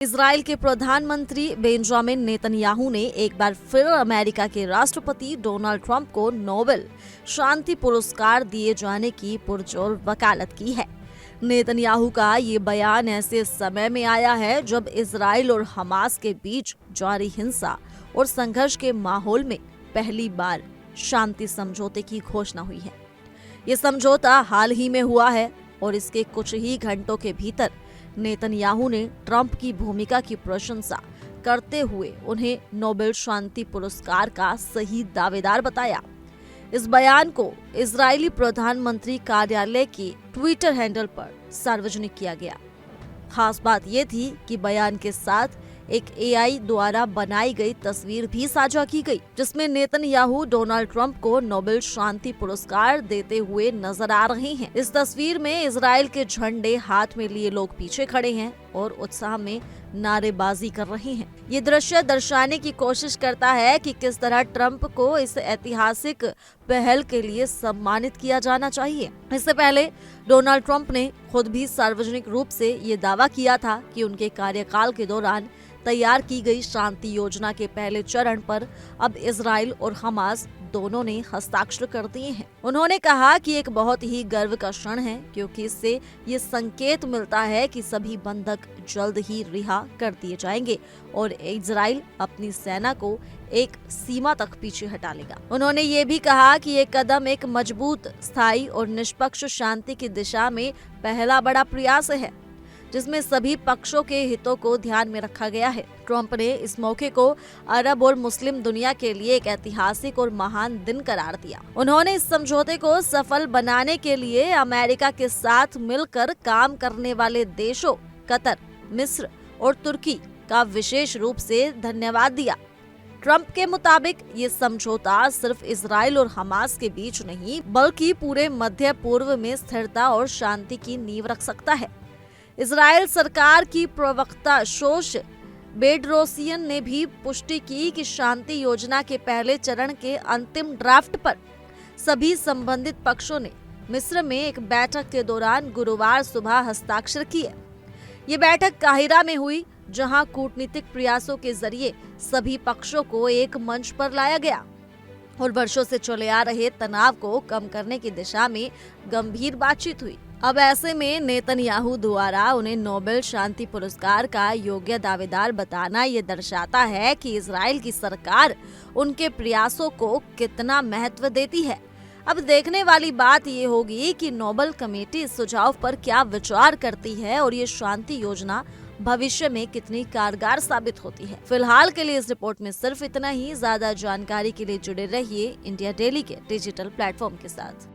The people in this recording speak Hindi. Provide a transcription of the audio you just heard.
इजराइल के प्रधानमंत्री बेंजामिन नेतन्याहू ने एक बार फिर अमेरिका के राष्ट्रपति डोनाल्ड ट्रंप को नोबेल शांति पुरस्कार दिए जाने की पुरजोर वकालत की है। नेतन्याहू का ये बयान ऐसे समय में आया है जब इजराइल और हमास के बीच जारी हिंसा और संघर्ष के माहौल में पहली बार शांति समझौते की घोषणा हुई है। ये समझौता हाल ही में हुआ है और इसके कुछ ही घंटों के भीतर नेतन्याहू ने ट्रंप की भूमिका की प्रशंसा करते हुए उन्हें नोबेल शांति पुरस्कार का सही दावेदार बताया। इस बयान को इजरायली प्रधानमंत्री कार्यालय के ट्विटर हैंडल पर सार्वजनिक किया गया। खास बात यह थी कि बयान के साथ एक एआई द्वारा बनाई गई तस्वीर भी साझा की गई, जिसमें नेतन्याहू डोनाल्ड ट्रंप को नोबेल शांति पुरस्कार देते हुए नजर आ रहे हैं। इस तस्वीर में इजराइल के झंडे हाथ में लिए लोग पीछे खड़े हैं और उत्साह में नारेबाजी कर रहे हैं। ये दृश्य दर्शाने की कोशिश करता है कि किस तरह ट्रंप को इस ऐतिहासिक पहल के लिए सम्मानित किया जाना चाहिए। इससे पहले डोनाल्ड ट्रंप ने खुद भी सार्वजनिक रूप से ये दावा किया था कि उनके कार्यकाल के दौरान तैयार की गई शांति योजना के पहले चरण पर अब इजराइल और हमास दोनों ने हस्ताक्षर कर दिए हैं। उन्होंने कहा कि एक बहुत ही गर्व का क्षण है, क्योंकि इससे ये संकेत मिलता है कि सभी बंधक जल्द ही रिहा कर दिए जाएंगे और इजराइल अपनी सेना को एक सीमा तक पीछे हटा लेगा। उन्होंने ये भी कहा कि ये कदम एक मजबूत, स्थायी और निष्पक्ष शांति की दिशा में पहला बड़ा प्रयास है, जिसमें सभी पक्षों के हितों को ध्यान में रखा गया है। ट्रंप ने इस मौके को अरब और मुस्लिम दुनिया के लिए एक ऐतिहासिक और महान दिन करार दिया। उन्होंने इस समझौते को सफल बनाने के लिए अमेरिका के साथ मिलकर काम करने वाले देशों कतर, मिस्र और तुर्की का विशेष रूप से धन्यवाद दिया। ट्रंप के मुताबिक ये समझौता सिर्फ इजराइल और हमास के बीच नहीं, बल्कि पूरे मध्य पूर्व में स्थिरता और शांति की नींव रख सकता है। इजराइल सरकार की प्रवक्ता शोश बेडरोसियन ने भी पुष्टि की कि शांति योजना के पहले चरण के अंतिम ड्राफ्ट पर सभी संबंधित पक्षों ने मिस्र में एक बैठक के दौरान गुरुवार सुबह हस्ताक्षर किए। ये बैठक काहिरा में हुई, जहां कूटनीतिक प्रयासों के जरिए सभी पक्षों को एक मंच पर लाया गया और वर्षों से चले आ रहे तनाव को कम करने की दिशा में गंभीर बातचीत हुई। अब ऐसे में नेतन्याहू द्वारा उन्हें नोबेल शांति पुरस्कार का योग्य दावेदार बताना ये दर्शाता है कि इजराइल की सरकार उनके प्रयासों को कितना महत्व देती है। अब देखने वाली बात ये होगी कि नोबेल कमेटी इस सुझाव पर क्या विचार करती है और ये शांति योजना भविष्य में कितनी कारगर साबित होती है। फिलहाल के लिए इस रिपोर्ट में सिर्फ इतना ही। ज्यादा जानकारी के लिए जुड़े रहिए इंडिया डेली के डिजिटल प्लेटफॉर्म के साथ।